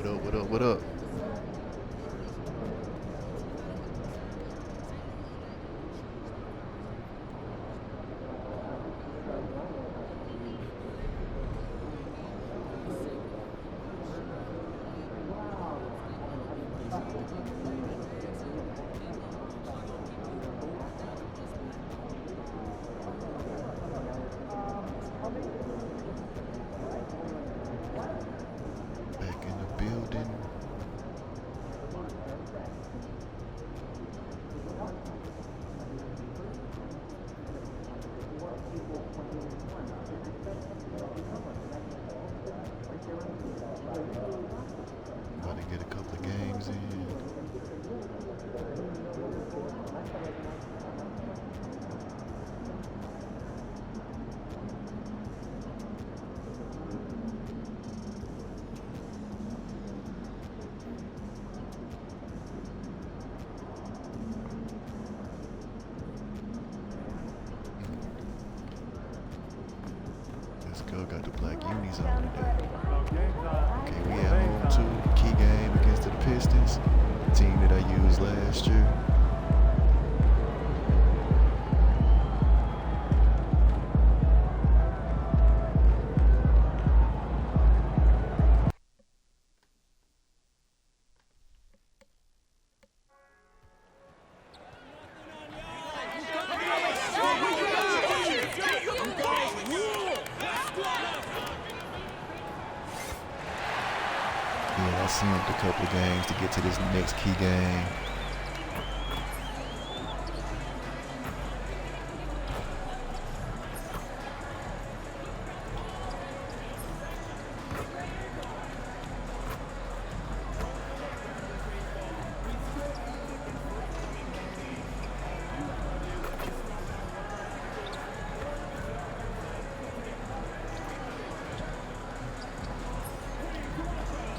What up, what up, what up? Back in the building. About to get a couple of games in. Let's go. Got the black unis on today. Okay, we at home too. Key game against the Pistons, the team that I used last year. Yeah, I slumped a couple of games to get to this next key game.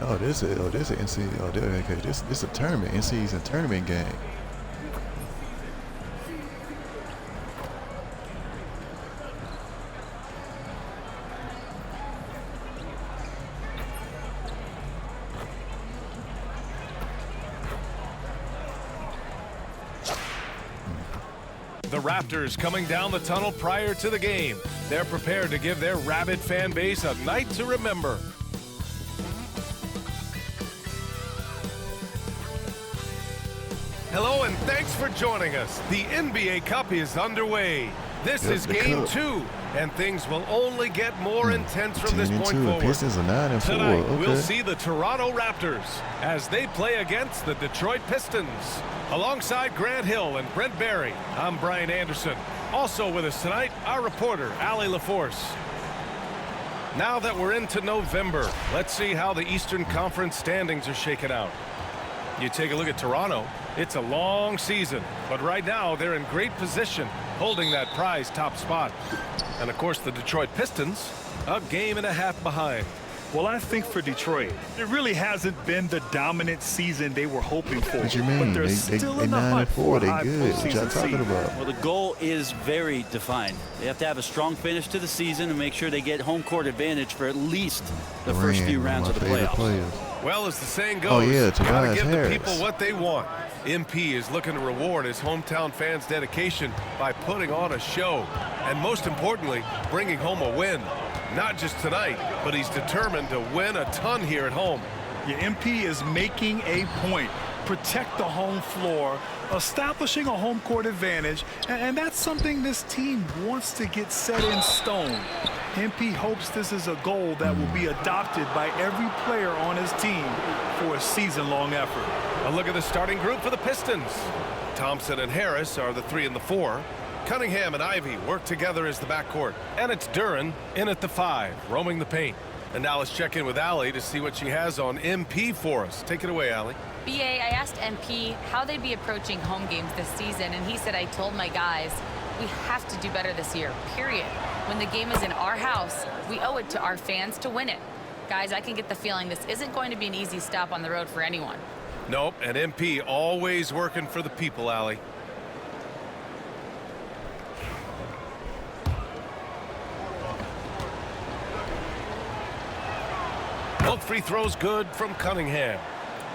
Oh, this is NC. Oh, okay. This is a tournament. NC's a tournament game. The Raptors coming down the tunnel prior to the game. They're prepared to give their rabid fan base a night to remember. Hello and thanks for joining us. The NBA Cup is underway. This is Game 2, and things will only get more intense from this point forward. Pistons are 9-4. Tonight, Okay. we'll see the Toronto Raptors as they play against the Detroit Pistons. Alongside Grant Hill and Brent Barry, I'm Brian Anderson. Also with us tonight, our reporter, Allie LaForce. Now that we're into November, let's see how the Eastern Conference standings are shaken out. You take a look at Toronto, it's a long season, but right now they're in great position, holding that prize top spot. And of course the Detroit Pistons, a game and a half behind. Well, I think for Detroit, it really hasn't been the dominant season they were hoping for. What you mean? But they're They still in the 9-4. hunt for a They high good. What y'all postseason talking seed. about? Well, the goal is very defined. They have to have a strong finish to the season and make sure they get home court advantage for at least the first few rounds of the playoffs. Well, as the saying goes, Oh, yeah, gotta Tobias give Harris. the people what they want. MP is looking to reward his hometown fans' dedication by putting on a show. And most importantly, bringing home a win. Not just tonight, but he's determined to win a ton here at home. Yeah, MP is making a point. Protect the home floor, establishing a home court advantage, and that's something this team wants to get set in stone. MP hopes this is a goal that will be adopted by every player on his team for a season-long effort. A look at the starting group for the Pistons. Thompson and Harris are the 3 and the 4. Cunningham and Ivy work together as the backcourt. And it's Duren in at the 5, roaming the paint. And now let's check in with Allie to see what she has on MP for us. Take it away, Allie. BA, I asked MP how they'd be approaching home games this season, and he said, I told my guys, we have to do better this year, period. When the game is in our house, we owe it to our fans to win it. Guys, I can get the feeling this isn't going to be an easy stop on the road for anyone. Nope, and MP always working for the people, Allie. Both free throws good from Cunningham.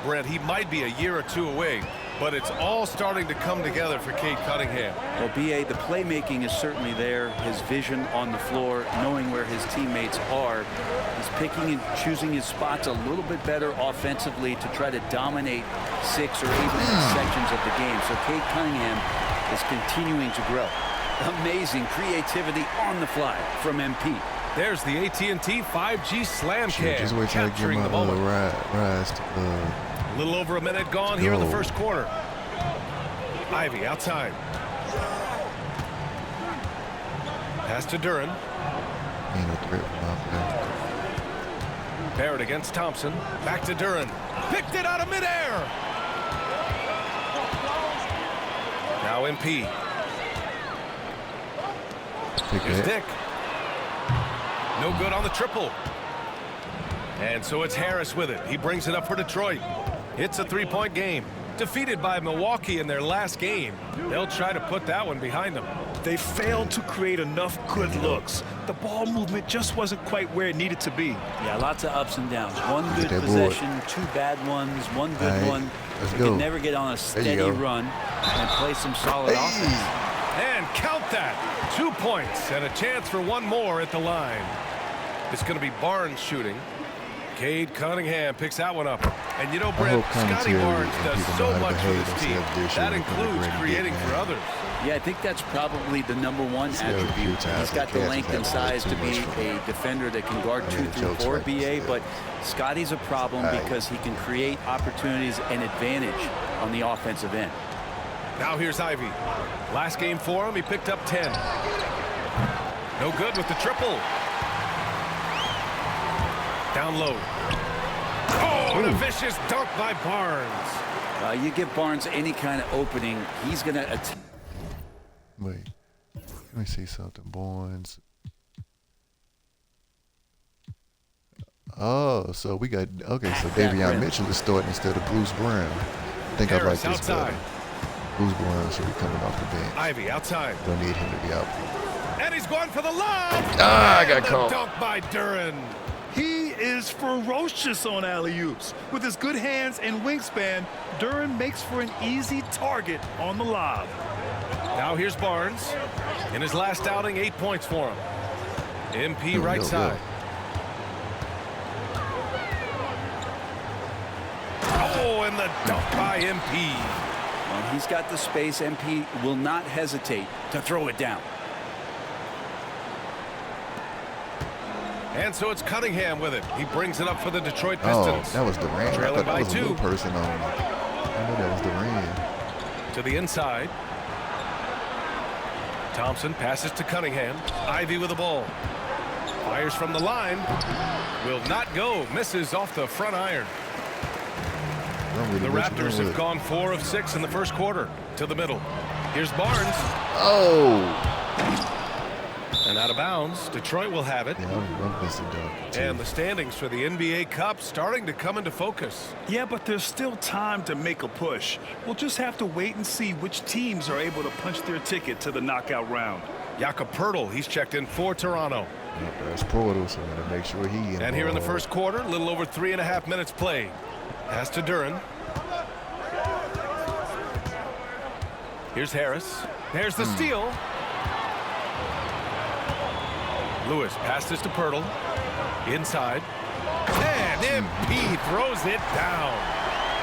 Brent, he might be a year or two away, but it's all starting to come together for Cade Cunningham. Well, B.A., the playmaking is certainly there. His vision on the floor, knowing where his teammates are. He's picking and choosing his spots a little bit better offensively to try to dominate 6 or 8 sections of the game. So Cade Cunningham is continuing to grow. Amazing creativity on the fly from MP. There's the AT&T 5G Slam Cam, Just wait till I get capturing the my moment. rise to, A little over a minute gone here in the first quarter. Ivy outside. Pass to Duran. ain't no threat from out there. Barrett against Thompson. Back to Duran. Picked it out of midair. Now MP. Pick Here's that. Dick. No good on the triple. And so it's Harris with it. He brings it up for Detroit. It's a 3-point game. Defeated by Milwaukee in their last game. They'll try to put that one behind them. They failed to create enough good looks. The ball movement just wasn't quite where it needed to be. Yeah, lots of ups and downs. One good that board. possession, 2 bad ones, one good All right, one. let's They go. could never get on a steady go. run and play some solid offense. And count that. 2 points and a chance for one more at the line. It's going to be Barnes shooting. Cade Cunningham picks that one up. And you know, Brent, hope Scotty commentary Barnes and does people so know how to much for behave this team. themselves this year That when they come to includes Grady creating Dick, for man. others. Yeah, I think that's probably the #1 See how a few attribute. times He's got the the Cavs length have and had size too to be much for a defender that can guard I 2 mean, through jokes 4, like BA, this, but Scotty's a problem All right. because he can create opportunities and advantage on the offensive end. Now here's Ivy. Last game for him, he picked up 10. No good with the triple. Down low. Oh, and a vicious dunk by Barnes. You give Barnes any kind of opening, he's going to attack. Wait. Let me see something. Barnes. Oh, so we got okay. So Davion Mitchell is starting instead of Bruce Brown. I think I like Harris this outside. better. Bruce Brown should be coming off the bench. Ivy outside. Don't need him to be out. And he's going for the lob. Ah, I got And the caught. dunk by Duran. He is ferocious on alley-oops. With his good hands and wingspan, Duran makes for an easy target on the lob. Now here's Barnes. In his last outing, 8 points for him. MP right side. Oh, and the dunk by MP. Well, he's got the space. MP will not hesitate to throw it down. And so it's Cunningham with it. He brings it up for the Detroit Oh, Pistons. that was Durant. I Trailing thought by that was a 2. new person on. I know that was Durant. To the inside. Thompson passes to Cunningham. Ivy with the ball. Fires from the line. Will not go. Misses off the front iron. Don't really The know what you're Raptors doing have with it. gone 4 of 6 in the first quarter. To the middle. Here's Barnes. Oh. And out of bounds. Detroit will have it. Yeah, I'm missing dunk. too. And the standings for the NBA Cup starting to come into focus. Yeah, but there's still time to make a push. We'll just have to wait and see which teams are able to punch their ticket to the knockout round. Jakob Poeltl, he's checked in for Toronto. Yep, there's Portal, so I'm gonna make sure he. And here in the involved. first quarter, a little over 3.5 minutes played. Pass to Duran. Here's Harris. There's the steal. Lewis passes to Poeltl. Inside. And MP throws it down.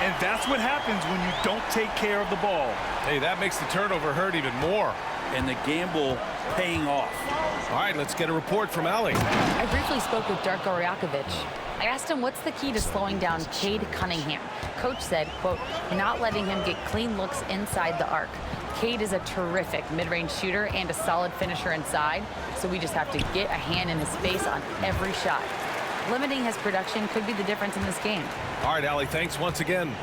And that's what happens when you don't take care of the ball. Hey, that makes the turnover hurt even more. And the gamble paying off. All right, let's get a report from Allie. I briefly spoke with Darko Rajakovic. I asked him what's the key to slowing down Cade Cunningham. Coach said, quote, not letting him get clean looks inside the arc. Cade is a terrific mid-range shooter and a solid finisher inside, so we just have to get a hand in his face on every shot. Limiting his production could be the difference in this game. All right, Allie, thanks once again.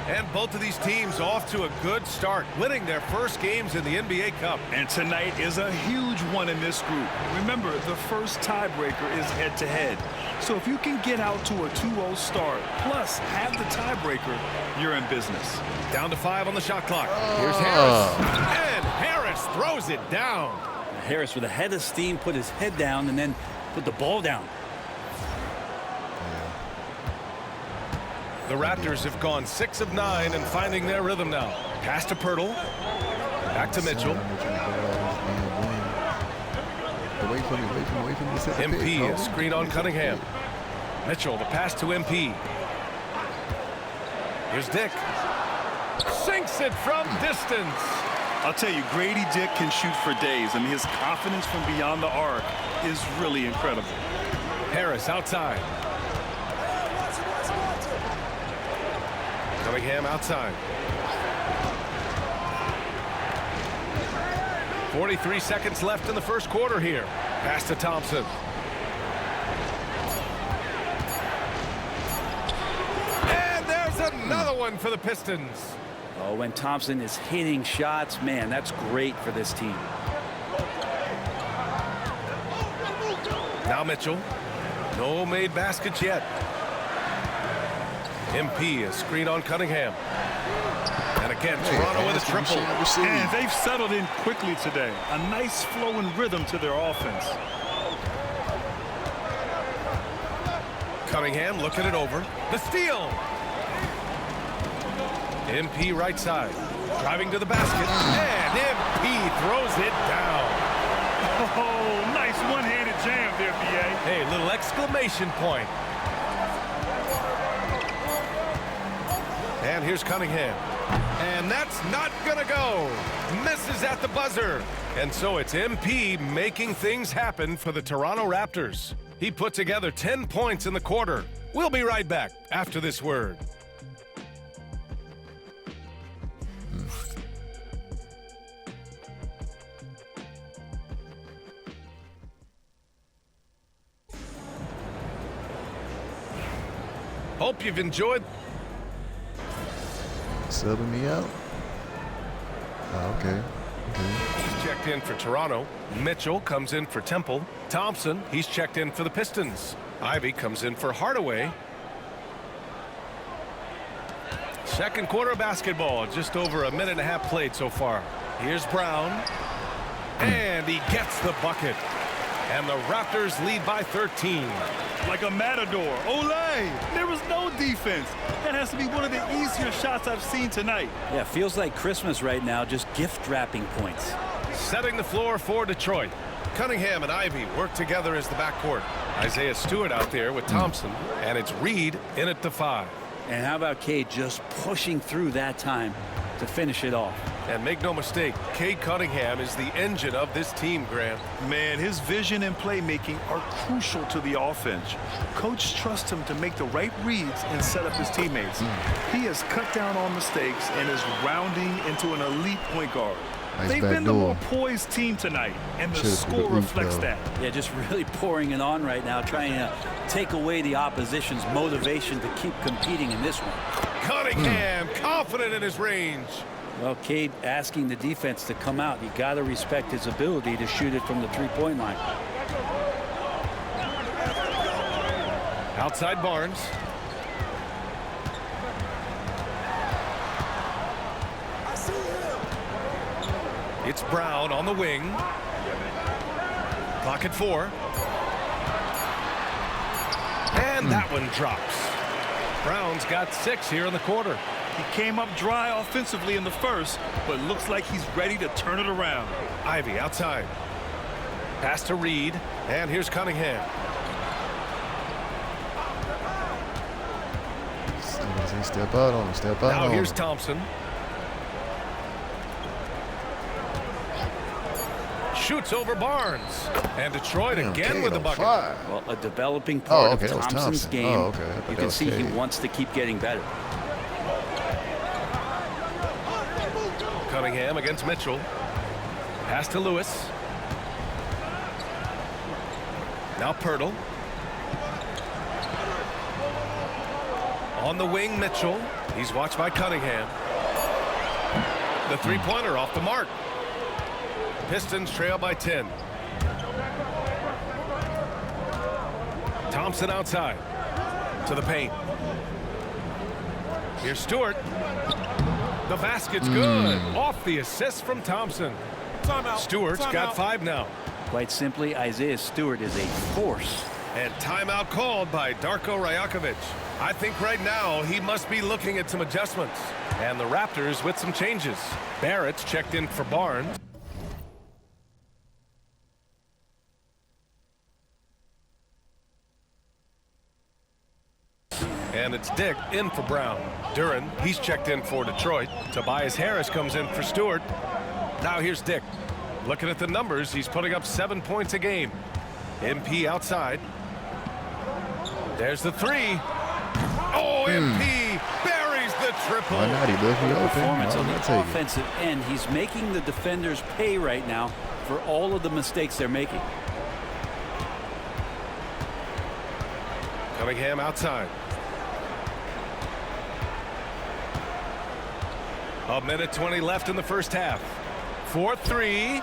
And both of these teams off to a good start, winning their first games in the NBA Cup. And tonight is a huge one in this group. Remember, the first tiebreaker is head-to-head. So if you can get out to a 2-0 start, plus have the tiebreaker, you're in business. Down to 5 on the shot clock. Here's Harris. And Harris throws it down. Harris with a head of steam put his head down and then put the ball down. The Raptors have gone 6 of 9 and finding their rhythm now. Pass to Pirtle. Back to Mitchell. Wait for me. To set the MP, pick. a screen on Cunningham. Mitchell, the pass to MP. Here's Dick. Sinks it from distance. I'll tell you, Grady Dick can shoot for days. I mean, his confidence from beyond the arc is really incredible. Harris outside. Cunningham outside. 43 seconds left in the first quarter here. Pass to Thompson. And there's another one for the Pistons. Oh, when Thompson is hitting shots, man, that's great for this team. Now Mitchell. No made baskets yet. MP, a screen on Cunningham. And again, Toronto with a triple. And they've settled in quickly today. A nice flowing rhythm to their offense. Cunningham looking it over. The steal. MP right side. Driving to the basket. And MP throws it down. Oh, nice one-handed jam there, B.A. Hey, little exclamation point. And here's Cunningham. And that's not gonna go. Misses at the buzzer. And so it's MP making things happen for the Toronto Raptors. He put together 10 points in the quarter. We'll be right back after this word. Hope you've enjoyed. Subbing me out. Oh, okay. He's checked in for Toronto. Mitchell comes in for Temple. Thompson, he's checked in for the Pistons. Ivy comes in for Hardaway. Second quarter basketball, just over a minute and a half played so far. Here's Brown. And he gets the bucket. And the Raptors lead by 13. Like a matador. Olé! There was no defense. That has to be one of the easier shots I've seen tonight. Yeah, feels like Christmas right now, just gift wrapping points. Setting the floor for Detroit. Cunningham and Ivy work together as the backcourt. Isaiah Stewart out there with Thompson. And it's Reed in at the 5. And how about Cade just pushing through that time to finish it off? And make no mistake, Cade Cunningham is the engine of this team, Grant. Man, his vision and playmaking are crucial to the offense. Coach trusts him to make the right reads and set up his teammates. He has cut down on mistakes and is rounding into an elite point guard. Nice They've been the more poised team tonight, and the score reflects that. Yeah, just really pouring it on right now, trying to take away the opposition's motivation to keep competing in this one. Cunningham, confident in his range. Well, Cade asking the defense to come out. You got to respect his ability to shoot it from the three-point line. Outside Barnes. It's Brown on the wing. Clock at 4. And that one drops. Brown's got 6 here in the quarter. He came up dry offensively in the first, but looks like he's ready to turn it around. Ivy outside. Pass to Reed. And here's Cunningham. Step out on him. Step out Now on here's him. Thompson. Shoots over Barnes. And Detroit again with the bucket. Well, a developing part okay, of Thompson's game. Oh, okay. You can see he wants to keep getting better. Cunningham against Mitchell. Pass to Lewis. Now Pirtle. On the wing, Mitchell. He's watched by Cunningham. The three-pointer off the mark. Pistons trail by 10. Thompson outside. To the paint. Here's Stewart. The basket's good. Off the assist from Thompson. Stewart's got 5 now. Quite simply, Isaiah Stewart is a force And timeout called by Darko Rajakovic. I think right now he must be looking at some adjustments. And the Raptors with some changes. Barrett's checked in for Barnes. And it's Dick in for Brown. Duren, he's checked in for Detroit. Tobias Harris comes in for Stewart. Now here's Dick. Looking at the numbers, he's putting up 7 points a game. MP outside. There's the three. Oh, MP buries the triple. Why not? He left me open. Performance on the I'll take it. offensive end. He's making the defenders pay right now for all of the mistakes they're making. Cunningham outside. A minute 20 left in the first half. 4-3.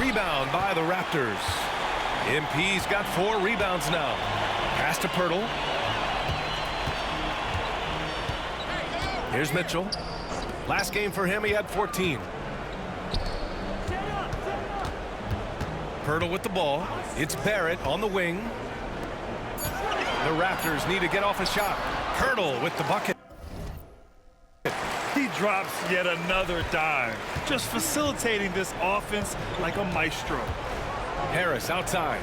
Rebound by the Raptors. MP's got 4 rebounds now. Pass to Pirtle. Here's Mitchell. Last game for him, he had 14. Pirtle with the ball. It's Barrett on the wing. The Raptors need to get off a shot. Pirtle with the bucket. He drops yet another dime, just facilitating this offense like a maestro. Harris outside.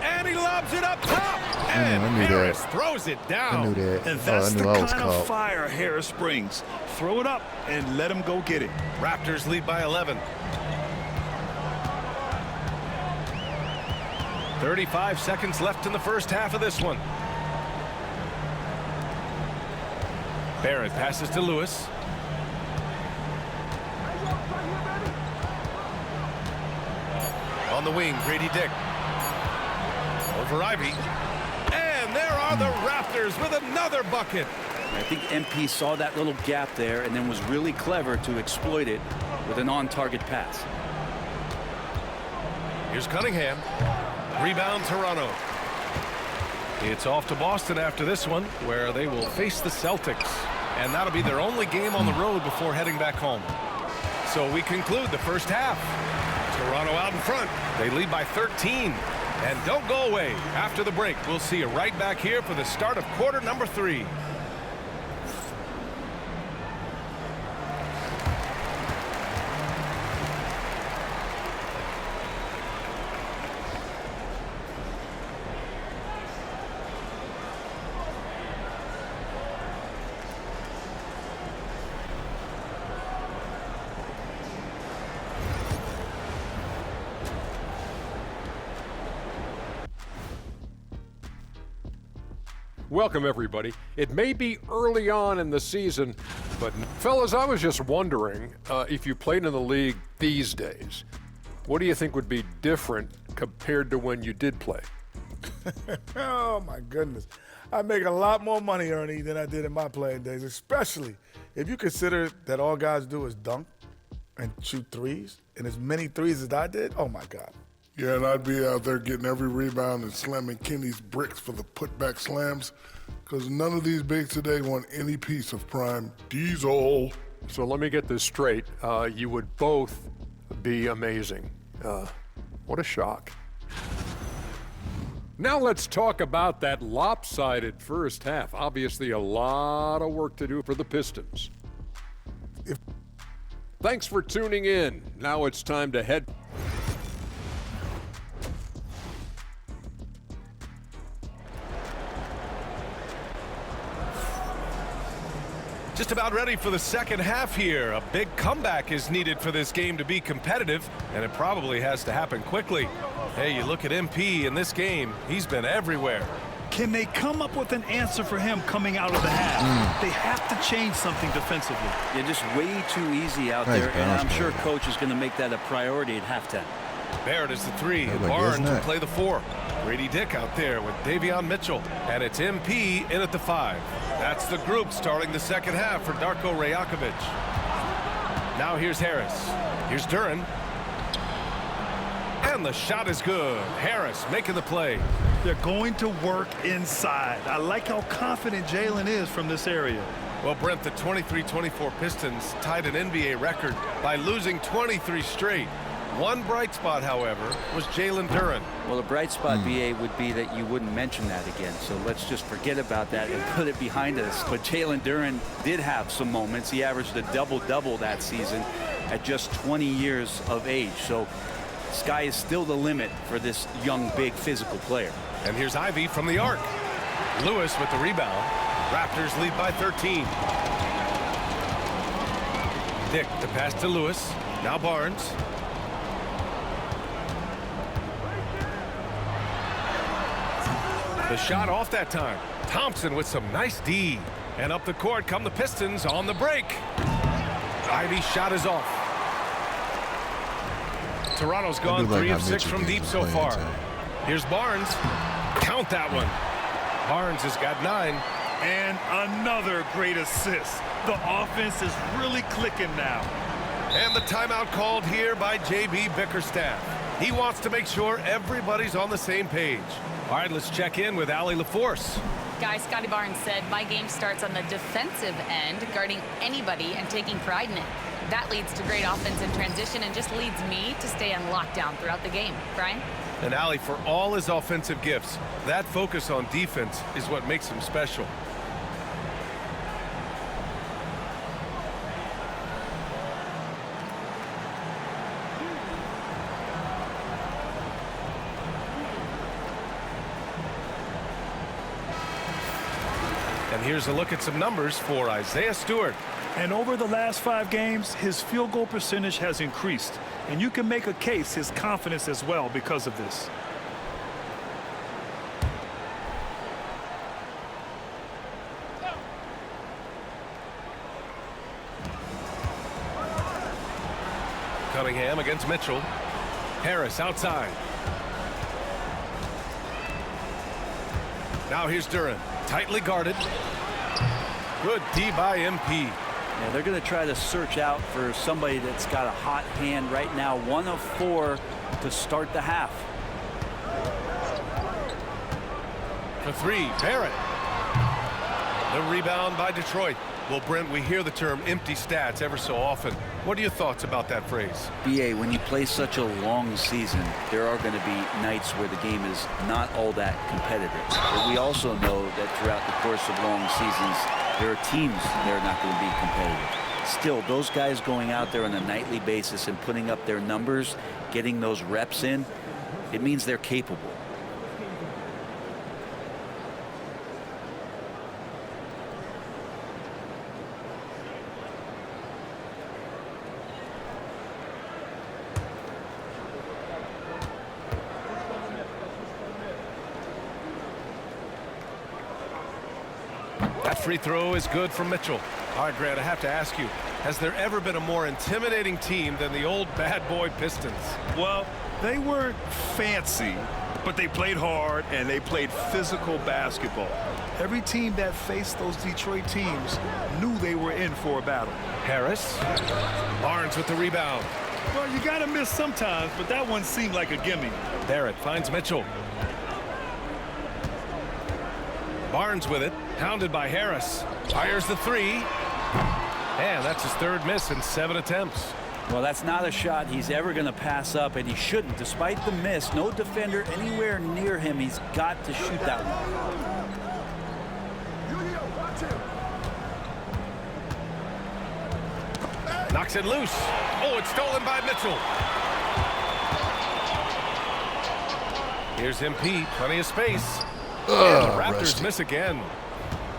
And he lobs it up top. And I knew Harris that. throws it down. I knew that. And I that's knew the I was kind of caught. fire Harris brings. Throw it up and let him go get it. Raptors lead by 11. 35 seconds left in the first half of this one. Barrett passes to Lewis. On the wing, Grady Dick. Over Ivy. And there are the Raptors with another bucket. I think MP saw that little gap there and then was really clever to exploit it with an on-target pass. Here's Cunningham. Rebound Toronto. It's off to Boston after this one, where they will face the Celtics. And that'll be their only game on the road before heading back home. So we conclude the first half. Toronto out in front. They lead by 13. And don't go away. After the break, we'll see you right back here for the start of quarter number 3. Welcome, everybody. It may be early on in the season, but fellas, I was just wondering if you played in the league these days, what do you think would be different compared to when you did play? Oh, my goodness. I make a lot more money, Ernie, than I did in my playing days, especially if you consider that all guys do is dunk and shoot threes, and as many threes as I did. Oh, my God. Yeah, and I'd be out there getting every rebound and slamming Kenny's bricks for the putback slams, because none of these bigs today want any piece of prime diesel. So let me get this straight. You would both be amazing. What a shock. Now let's talk about that lopsided first half. Obviously a lot of work to do for the Pistons. Thanks for tuning in. Now it's time to head. Just about ready for the second half here. A big comeback is needed for this game to be competitive, and it probably has to happen quickly. Hey, you look at MP in this game, he's been everywhere. Can they come up with an answer for him coming out of the half? They have to change something defensively. They're just way too easy out Nice there, and bounce, I'm sure man. Coach is going to make that a priority at halftime. Barrett is the 3, Yeah, and but Barnes guess will not. play the 4. Grady Dick out there with Davion Mitchell, and it's MP in at the 5. That's the group starting the second half for Darko Rajakovic. Now here's Harris. Here's Duren. And the shot is good. Harris making the play. They're going to work inside. I like how confident Jalen is from this area. Well, Brent, the 23-24 Pistons tied an NBA record by losing 23 straight. One bright spot, however, was Jalen Duren. Well, the bright spot, BA, would be that you wouldn't mention that again. So let's just forget about that and put it behind us. But Jalen Duren did have some moments. He averaged a double-double that season at just 20 years of age. So sky is still the limit for this young, big, physical player. And here's Ivy from the arc. Lewis with the rebound. Raptors lead by 13. Dick to pass to Lewis. Now Barnes. The shot off that time. Thompson with some nice D. And up the court come the Pistons on the break. Ivy's shot is off. Toronto's gone 3 of 6 from deep so far. Here's Barnes. Count that one. Barnes has got 9. And another great assist. The offense is really clicking now. And the timeout called here by JB Bickerstaff. He wants to make sure everybody's on the same page. All right, let's check in with Allie LaForce. Guys, Scotty Barnes said, my game starts on the defensive end, guarding anybody and taking pride in it. That leads to great offense in transition and just leads me to stay on lockdown throughout the game. Brian? And Allie, for all his offensive gifts, that focus on defense is what makes him special. And here's a look at some numbers for Isaiah Stewart. And over the last 5 games, his field goal percentage has increased. And you can make a case his confidence as well because of this. Cunningham against Mitchell. Harris outside. Now here's Duren. Tightly guarded. Good D by MP. Yeah, they're going to try to search out for somebody that's got a hot hand right now. 1 of 4 to start the half. For 3, Barrett. The rebound by Detroit. Well, Brent, we hear the term empty stats ever so often. What are your thoughts about that phrase? BA, when you play such a long season, there are going to be nights where the game is not all that competitive. But we also know that throughout the course of long seasons, there are teams that are not going to be competitive. Still, those guys going out there on a nightly basis and putting up their numbers, getting those reps in, it means they're capable. That free throw is good from Mitchell. All right, Grant, I have to ask you, has there ever been a more intimidating team than the old bad boy Pistons? Well, they weren't fancy, but they played hard and they played physical basketball. Every team that faced those Detroit teams knew they were in for a battle. Harris. Barnes with the rebound. Well, you got to miss sometimes, but that one seemed like a gimme. Barrett finds Mitchell. Barnes with it, hounded by Harris. Fires the 3. And that's his 3rd miss in 7 attempts. Well, that's not a shot he's ever going to pass up, and he shouldn't. Despite the miss, no defender anywhere near him. He's got to shoot that one. Knocks it loose. Oh, it's stolen by Mitchell. Here's MP, plenty of space. And the Raptors rusty. miss again.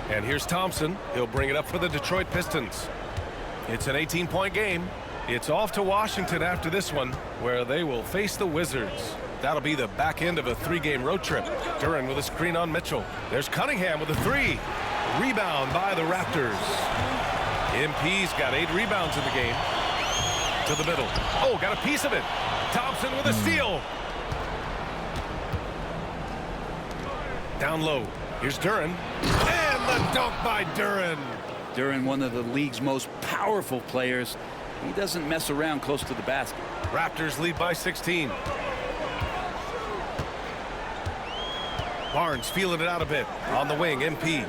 And here's Thompson. He'll bring it up for the Detroit Pistons. It's an 18-point game. It's off to Washington after this one, where they will face the Wizards. That'll be the back end of a 3-game road trip. Duren with a screen on Mitchell. There's Cunningham with a 3. Rebound by the Raptors. MP's got 8 rebounds in the game. To the middle. Oh, got a piece of it. Thompson with a steal. Down low. Here's Duren. And the dunk by Duren. Duren, one of the league's most powerful players. He doesn't mess around close to the basket. Raptors lead by 16. Barnes feeling it out a bit. On the wing, MP.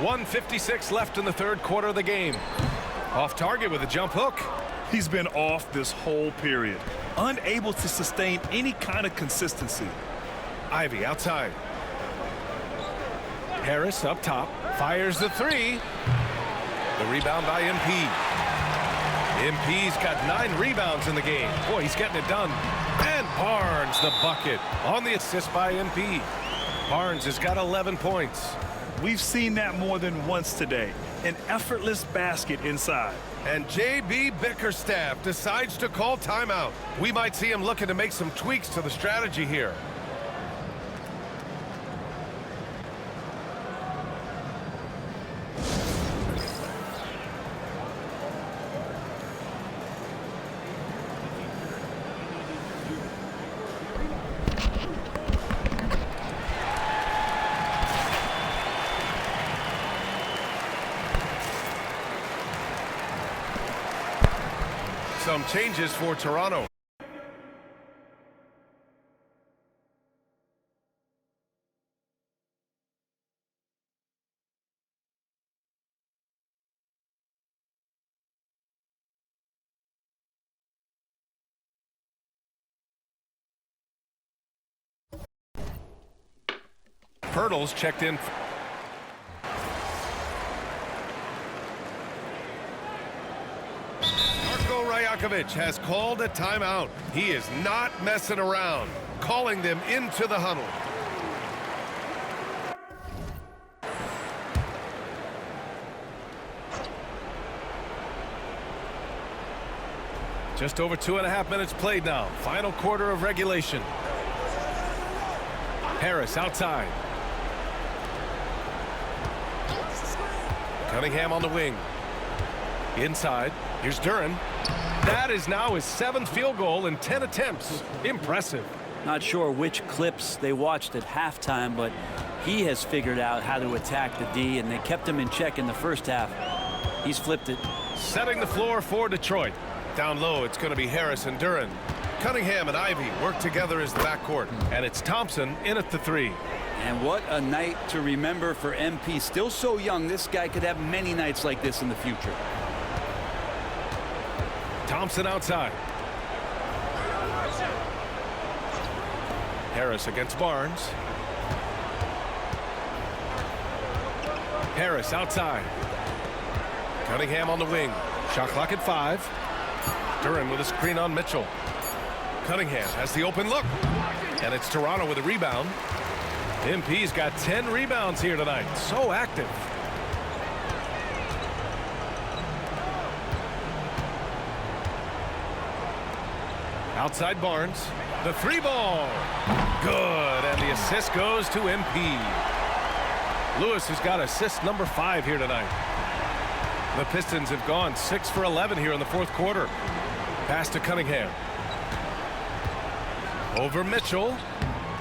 1:56 left in the 3rd quarter of the game. Off target with a jump hook. He's been off this whole period, unable to sustain any kind of consistency. Ivy outside. Harris up top, fires the three. The rebound by MP. MP's got 9 rebounds in the game. Boy, he's getting it done. And Barnes the bucket on the assist by MP. Barnes has got 11 points. We've seen that more than once today. An effortless basket inside. And J.B. Bickerstaff decides to call timeout. We might see him looking to make some tweaks to the strategy here. Some changes for Toronto. Pirtle's checked in. Has called a timeout. He is not messing around, calling them into the huddle. Just over 2.5 minutes played now. Final quarter of regulation. Harris outside. Cunningham on the wing. Inside. Here's Duren. That is now his 7th field goal in 10 attempts. Impressive. Not sure which clips they watched at halftime, but he has figured out how to attack the D, and they kept him in check in the first half. He's flipped it. Setting the floor for Detroit. Down low, it's going to be Harris and Duren. Cunningham and Ivy work together as the backcourt, and it's Thompson in at the 3. And what a night to remember for MP. Still so young, this guy could have many nights like this in the future. Thompson outside. Harris against Barnes. Harris outside. Cunningham on the wing. Shot clock at 5. Duren with a screen on Mitchell. Cunningham has the open look. And it's Toronto with a rebound. MP's got 10 rebounds here tonight. So active. Outside Barnes. The 3 ball. Good. And the assist goes to MP. Lewis has got assist number 5 here tonight. The Pistons have gone 6 for 11 here in the 4th quarter. Pass to Cunningham. Over Mitchell.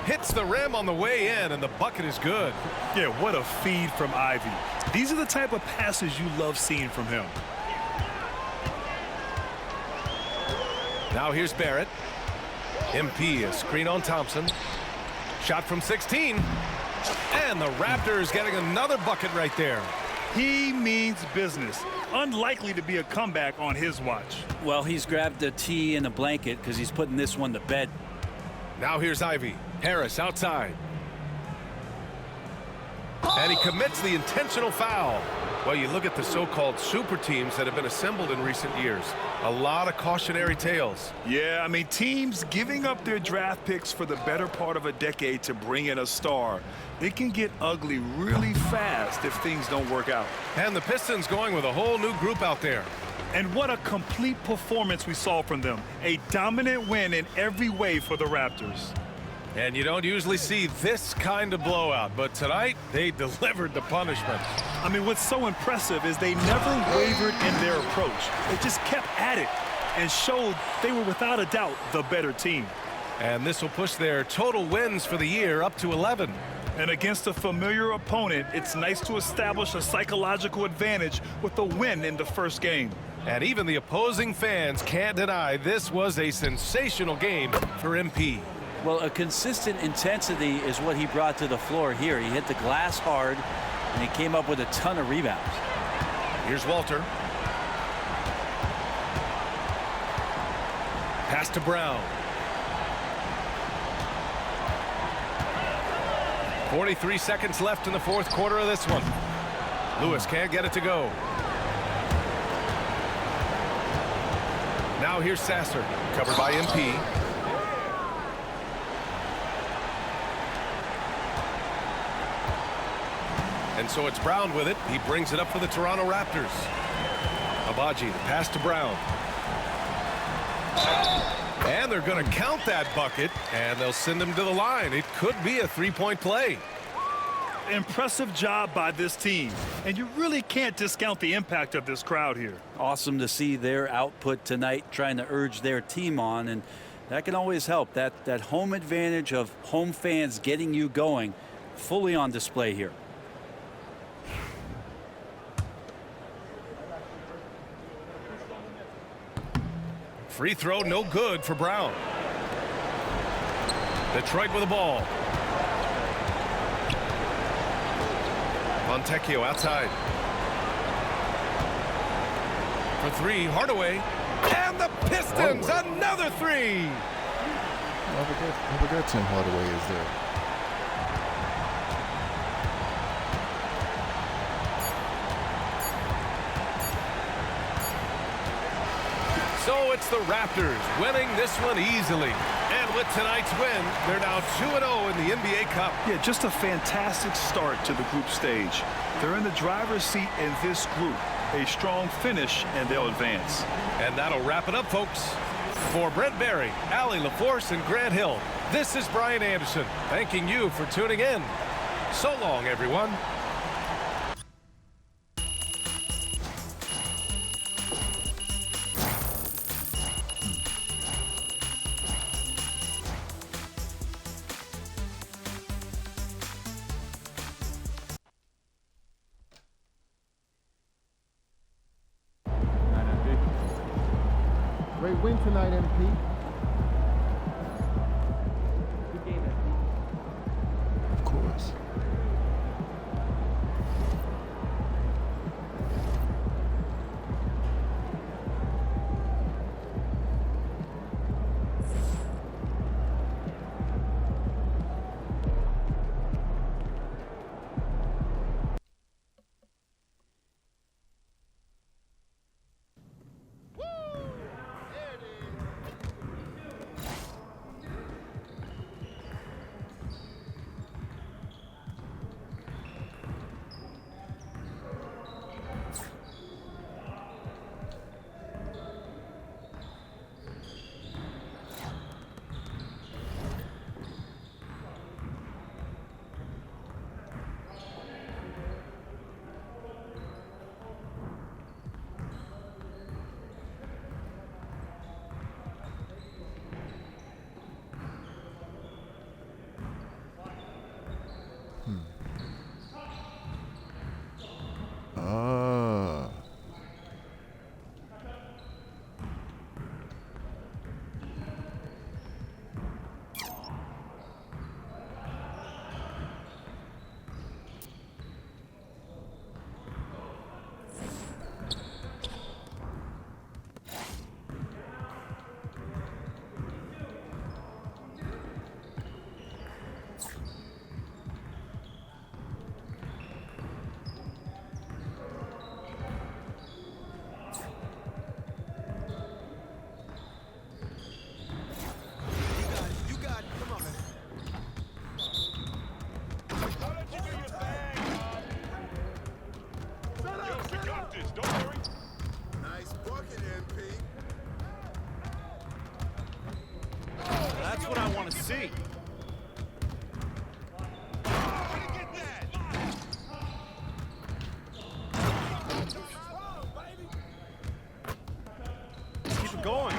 Hits the rim on the way in, and the bucket is good. Yeah, what a feed from Ivy. These are the type of passes you love seeing from him. Now here's Barrett. MP a screen on Thompson. Shot from 16. And the Raptors getting another bucket right there. He means business. Unlikely to be a comeback on his watch. Well, he's grabbed a tee and a blanket because he's putting this one to bed. Now here's Ivy. Harris outside. And he commits the intentional foul. Well, you look at the so-called super teams that have been assembled in recent years. A lot of cautionary tales. Yeah, I mean, teams giving up their draft picks for the better part of a decade to bring in a star. It can get ugly really fast if things don't work out. And the Pistons going with a whole new group out there. And what a complete performance we saw from them. A dominant win in every way for the Raptors. And you don't usually see this kind of blowout, but tonight they delivered the punishment. I mean, what's so impressive is they never wavered in their approach. They just kept at it and showed they were without a doubt the better team. And this will push their total wins for the year up to 11. And against a familiar opponent, it's nice to establish a psychological advantage with a win in the first game. And even the opposing fans can't deny this was a sensational game for MP. Well, a consistent intensity is what he brought to the floor here. He hit the glass hard, and he came up with a ton of rebounds. Here's Walter. Pass to Brown. 43 seconds left in the fourth quarter of this one. Lewis can't get it to go. Now here's Sasser, covered by MP. And so it's Brown with it. He brings it up for the Toronto Raptors. Abaji, the pass to Brown. And they're going to count that bucket, and they'll send him to the line. It could be a three-point play. Impressive job by this team, and you really can't discount the impact of this crowd here. Awesome to see their output tonight, trying to urge their team on, and that can always help. That home advantage of home fans getting you going, fully on display here. Free throw, no good for Brown. Detroit with the ball. Fontecchio outside. For three, Hardaway. And the Pistons, another three. I forgot Tim Hardaway is there. So it's the Raptors winning this one easily. And with tonight's win, they're now 2-0 in the NBA Cup. Yeah, just a fantastic start to the group stage. They're in the driver's seat in this group. A strong finish, and they'll advance. And that'll wrap it up, folks. For Brent Barry, Allie LaForce, and Grant Hill, this is Brian Anderson, thanking you for tuning in. So long, everyone. Great win tonight, MP. Of course. That's what I want to see. Keep it going.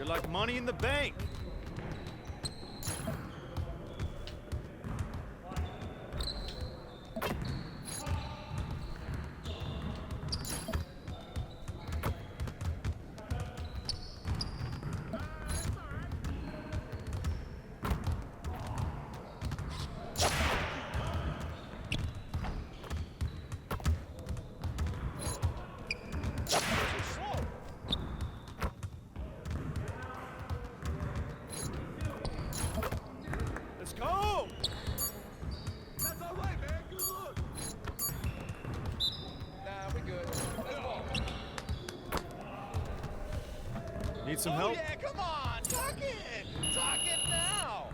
You're like money in the bank. Let's go! That's all right, man. Good look. Nah, we good. Let's go. Need some help? Yeah, come on. Talk it. Talk it now.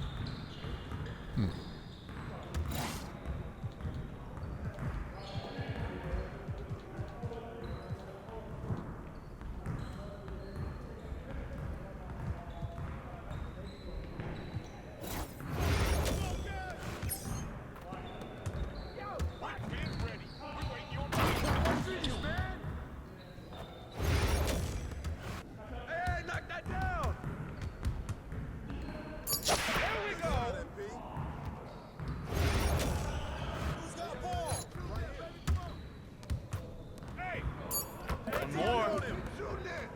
Hey, knock that down! There we go! Who's got ball? Hey! One more. Shooting it!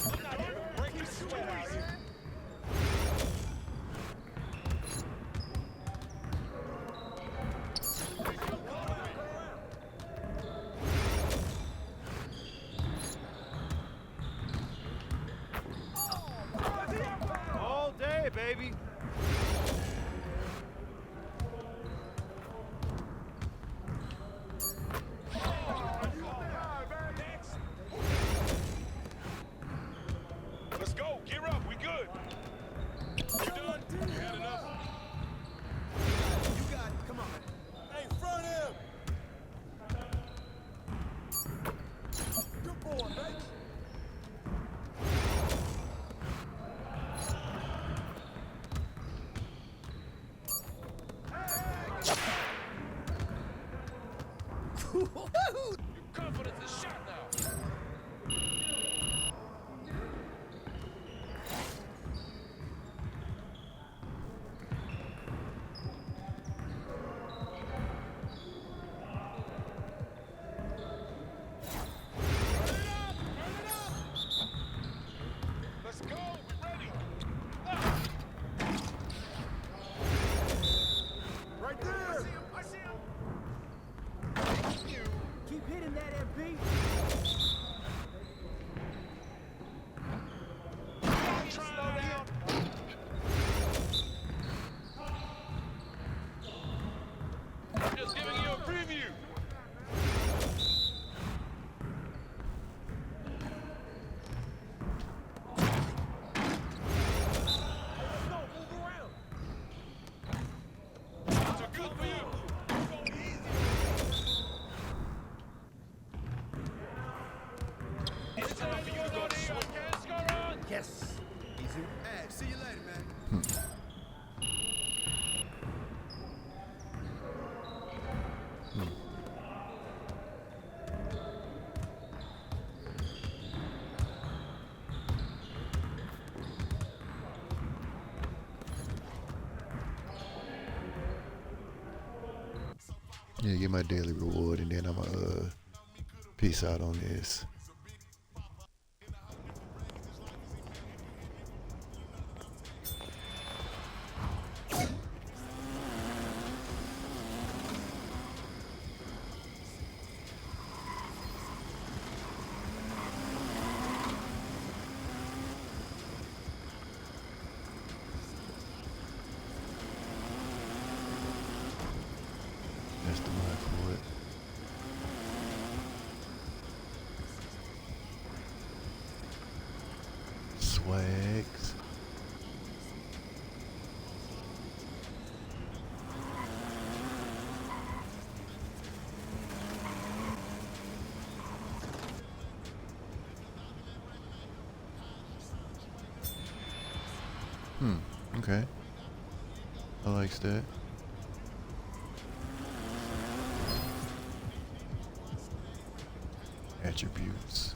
I'm not here to break your sweat out here. All day, baby. Let's go. Gear up. We good. You done? You had enough? You got it. Come on. Hey, front him. Good boy, baby. Your confidence is shot now. Let's go. We ready. Ah. Right there. I see him. Thank you. Keep hitting that MP. Slow down. I'm just giving you a preview. No, move around. So good for you. Go easy. It's time for you to go to the okay, score on. Yes. Easy. Hey, see you later, man. Yeah, get my daily reward, and then I'm peace out on this. That's the word for it. Swags. Okay. I likes that. attributes.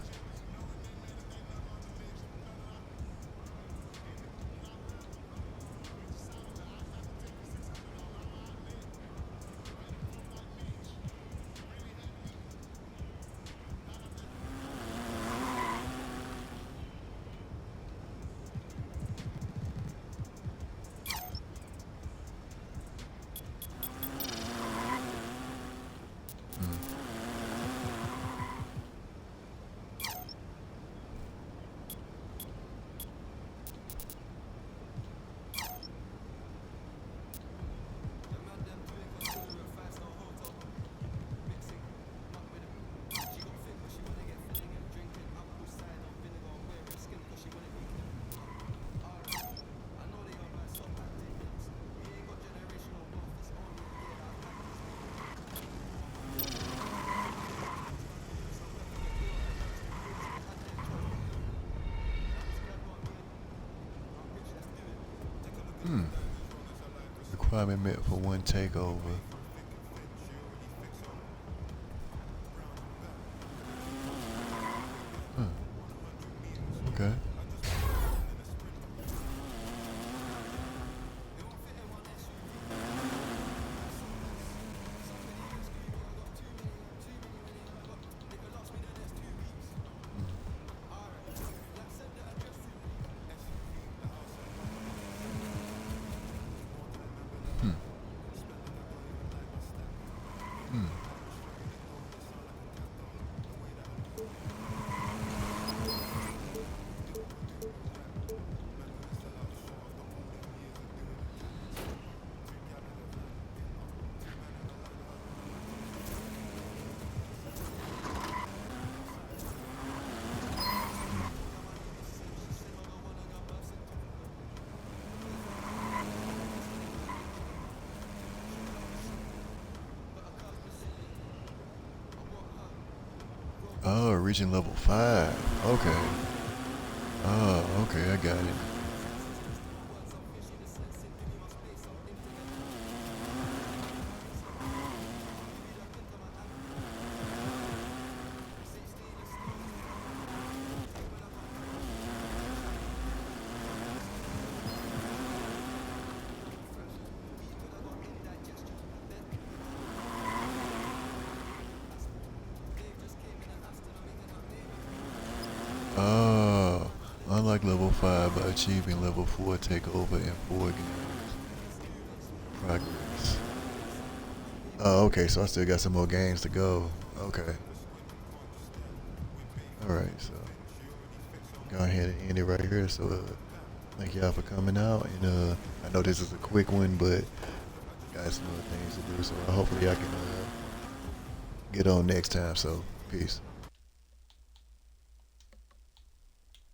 Requirement met for 1 takeover. Okay. Oh, reaching level 5. Okay. Oh, okay, I got it. Oh, unlock level 5 by achieving level 4 takeover in 4 games. Progress. Oh, okay, so I still got some more games to go. Okay. Alright, so go ahead and end it right here. So thank y'all for coming out. And I know this is a quick one, but got some other things to do. So hopefully I can get on next time. So peace.